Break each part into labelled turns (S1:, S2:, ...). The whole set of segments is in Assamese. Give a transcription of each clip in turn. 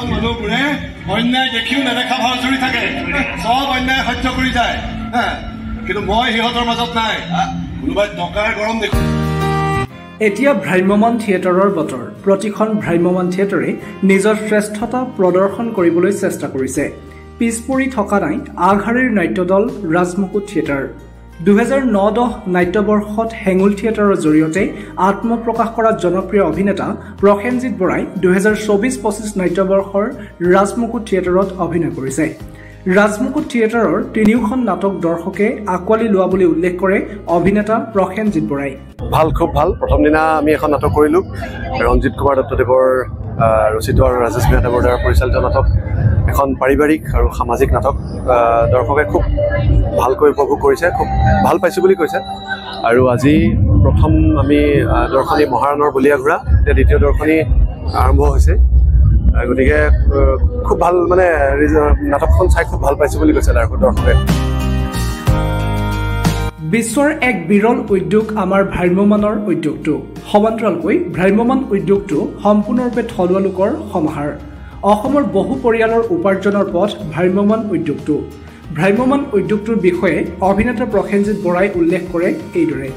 S1: সাধাৰণ মানুহবোৰে অন্যায় দেখিও নেদেখা ভাও জুৰি থাকে, চব অন্যায় সহ্য কৰি যায়। কিন্তু মই সিহঁতৰ মাজত নাই, কোনোবাই টকাৰ গৰম দেখো।
S2: এতিয়া ভ্ৰাম্যমান থিয়েটাৰৰ বতৰ। প্ৰতিখন ভ্ৰাম্যমান থিয়েটাৰে নিজৰ শ্ৰেষ্ঠতা প্ৰদৰ্শন কৰিবলৈ চেষ্টা কৰিছে। পিছ পৰি থকা নাই আগশাৰীৰ নাট্যদল ৰাজমুকুট থিয়েটাৰ। 2009-10 নাট্যবৰ্ষত হেঙুল থিয়েটাৰৰ জৰিয়তে আত্মপ্ৰকাশ কৰা জনপ্ৰিয় অভিনেতা প্ৰসেনজিৎ বৰাই 2024-25 নাট্যবৰ্ষৰ ৰাজমুকুট থিয়েটাৰত অভিনয় কৰিছে। ৰাজমুকুট থিয়েটাৰৰ 3খন নাটক দৰ্শকে আঁকোৱালি লোৱা বুলি উল্লেখ কৰে অভিনেতা প্ৰসেনজিৎ বৰাই।
S3: ভাল, খুব ভাল। প্ৰথম দিনা আমি এখন নাটক কৰিলোঁ, ৰঞ্জিত কুমাৰ দত্তদেৱৰ ৰচিত আৰু ৰাজেশ মেহতাবৰ দ্বাৰা পৰিচালিত নাটক, এখন পাৰিবাৰিক আৰু সামাজিক নাটক। দৰ্শকে খুব ভালকৈ উপভোগ কৰিছে, খুব ভাল পাইছোঁ বুলি কৈছে। আৰু আজি প্ৰথম আমি দৰ্শনী মহাৰণৰ বলীয়া ঘোঁৰা, এতিয়া দ্বিতীয় দৰ্শনী আৰম্ভ হৈছে। গতিকে খুব ভাল, মানে নাটকখন চাই খুব ভাল পাইছোঁ বুলি কৈছে দৰ্শকে।
S2: বিশ্বৰ এক বিৰল উদ্যোগ আমাৰ ভ্ৰাম্যমানৰ উদ্যোগটো। সমান্তৰালকৈ ভ্ৰাম্যমান উদ্যোগটো সম্পূৰ্ণৰূপে থলুৱা লোকৰ সমাহাৰ। অসমৰ বহু পৰিয়ালৰ উপাৰ্জনৰ পথ ভ্ৰাম্যমান উদ্যোগটো। ভ্ৰাম্যমান উদ্যোগটোৰ বিষয়ে অভিনেতা প্ৰসেনজিৎ বৰাই উল্লেখ কৰে এইদৰে।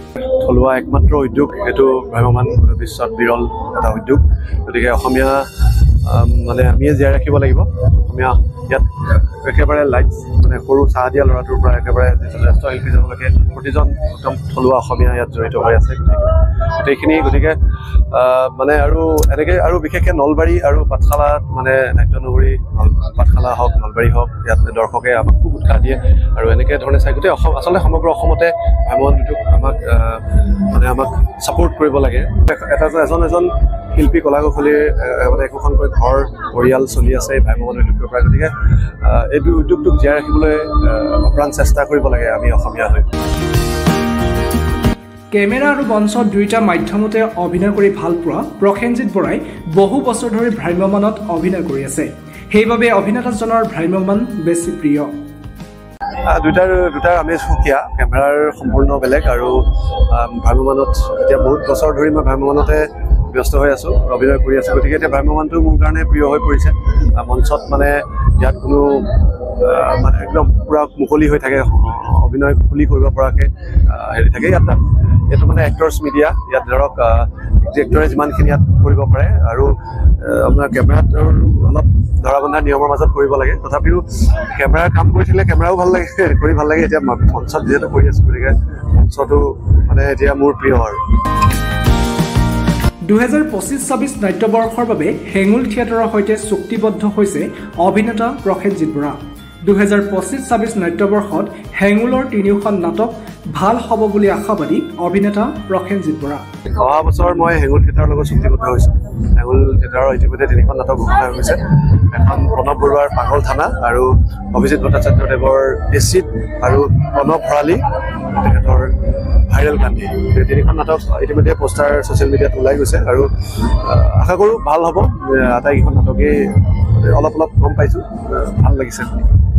S3: থলুৱা একমাত্ৰ উদ্যোগ এইটো, ভ্ৰাম্যমান বিশ্বত বিৰল এটা উদ্যোগ। গতিকে অসমীয়া মানে আমিয়ে জীয়াই ৰাখিব লাগিব। অসমীয়া ইয়াত একেবাৰে লাইট, মানে সৰু চাহ দিয়া ল'ৰাটোৰ পৰা একেবাৰে জ্যেষ্ঠ শিল্পীজনলৈকে প্ৰতিজন একদম থলুৱা অসমীয়া ইয়াত জড়িত হৈ আছে গোটেইখিনি। গতিকে মানে আৰু এনেকৈ আৰু বিশেষকৈ নলবাৰী আৰু পাঠশালাত, মানে নাট্যনগৰী পাঠশালা হওক, নলবাৰী হওক, ইয়াত দৰ্শকে আমাক খুব উৎসাহ দিয়ে। আৰু এনেকৈ ধৰণে চাই গোটেই অসম, আচলতে সমগ্ৰ অসমতে ভ্ৰাম্যমান উদ্যোগ আমাক ছাপোৰ্ট কৰিব লাগে। এজন শিল্পী কলা কৌশলীৰ মানে একোখনকৈ ঘৰ পৰিয়াল চলি আছে ভ্ৰাম্যমান উদ্যোগৰ পৰা। গতিকে এই উদ্যোগটোক জীয়াই ৰাখিবলৈ অপ্ৰাণ চেষ্টা কৰিব লাগে আমি অসমীয়া হৈ।
S2: কেমেৰা আৰু মঞ্চ দুয়োটা মাধ্যমতে অভিনয় কৰি ভাল পোৱা প্ৰসেনজিৎ বৰাই বহু বছৰ ধৰি ভ্ৰাম্যমানত অভিনয় কৰি আছে। সেইবাবে অভিনেতাজনৰ ভ্ৰাম্যমান বেছি প্ৰিয়।
S3: দুটাৰ আমেজ সুকীয়া। কেমেৰাৰ সম্পূৰ্ণ বেলেগ, আৰু ভ্ৰাম্যমানত এতিয়া বহুত বছৰ ধৰি মই ভ্ৰাম্যমানতে ব্যস্ত হৈ আছোঁ, অভিনয় কৰি আছোঁ। গতিকে এতিয়া ভ্ৰাম্যমানটো মোৰ কাৰণে প্ৰিয় হৈ পৰিছে। মঞ্চত মানে ইয়াত কোনো মানে একদম পূৰা মুকলি হৈ থাকে, অভিনয় খুলি কৰিব পৰাকৈ হেৰি থাকে। ইয়াত এইটো মানে এক্টৰ্ছ মিডিয়া, ইয়াত ধৰক এক্টৰে যিমানখিনি ইয়াত কৰিব পাৰে, আৰু আপোনাৰ কেমেৰাত অলপ ধৰা বন্ধা নিয়মৰ মাজত কৰিব লাগে। তথাপিও কেমেৰাৰ কাম কৰি থাকিলে কেমেৰাও ভাল লাগে, কৰি ভাল লাগে। এতিয়া মঞ্চত যিহেতু কৰি আছোঁ, গতিকে মঞ্চটো মানে এতিয়া মোৰ প্ৰিয়। আৰু
S2: 2025-26 নাট্যবৰ্ষৰ বাবে হেঙুল থিয়েটাৰৰ সৈতে চুক্তিবদ্ধ হৈছে অভিনেতা প্ৰসেনজিৎ বৰা। 2025-26 নাট্যবৰ্ষত হেঙুলৰ 3খন নাটক ভাল হ'ব বুলি আশাবাদী অভিনেতা প্ৰসেনজিৎ বৰা।
S3: অহা বছৰ মই হেঙুল থিয়েটাৰৰ লগত চুক্তিবদ্ধ হৈছোঁ। হেঙুল থিয়েটাৰৰ ইতিমধ্যে 3খন নাটক ঘোষণা হৈ গৈছে। এখন প্ৰণৱ বৰুৱাৰ পাগল থানা, আৰু অভিজিৎ ভট্টাচাৰ্যদেৱৰ এচিড, আৰু প্ৰণৱ ভৰালী তেখেতৰ ভাইৰেল গান্ধী। 3খন নাটক ইতিমধ্যে পোষ্টাৰ ছ'চিয়েল মিডিয়াত ওলাই গৈছে, আৰু আশা কৰোঁ ভাল হ'ব। আটাইকেইখন নাটকেই অলপ গম পাইছোঁ, ভাল লাগিছে।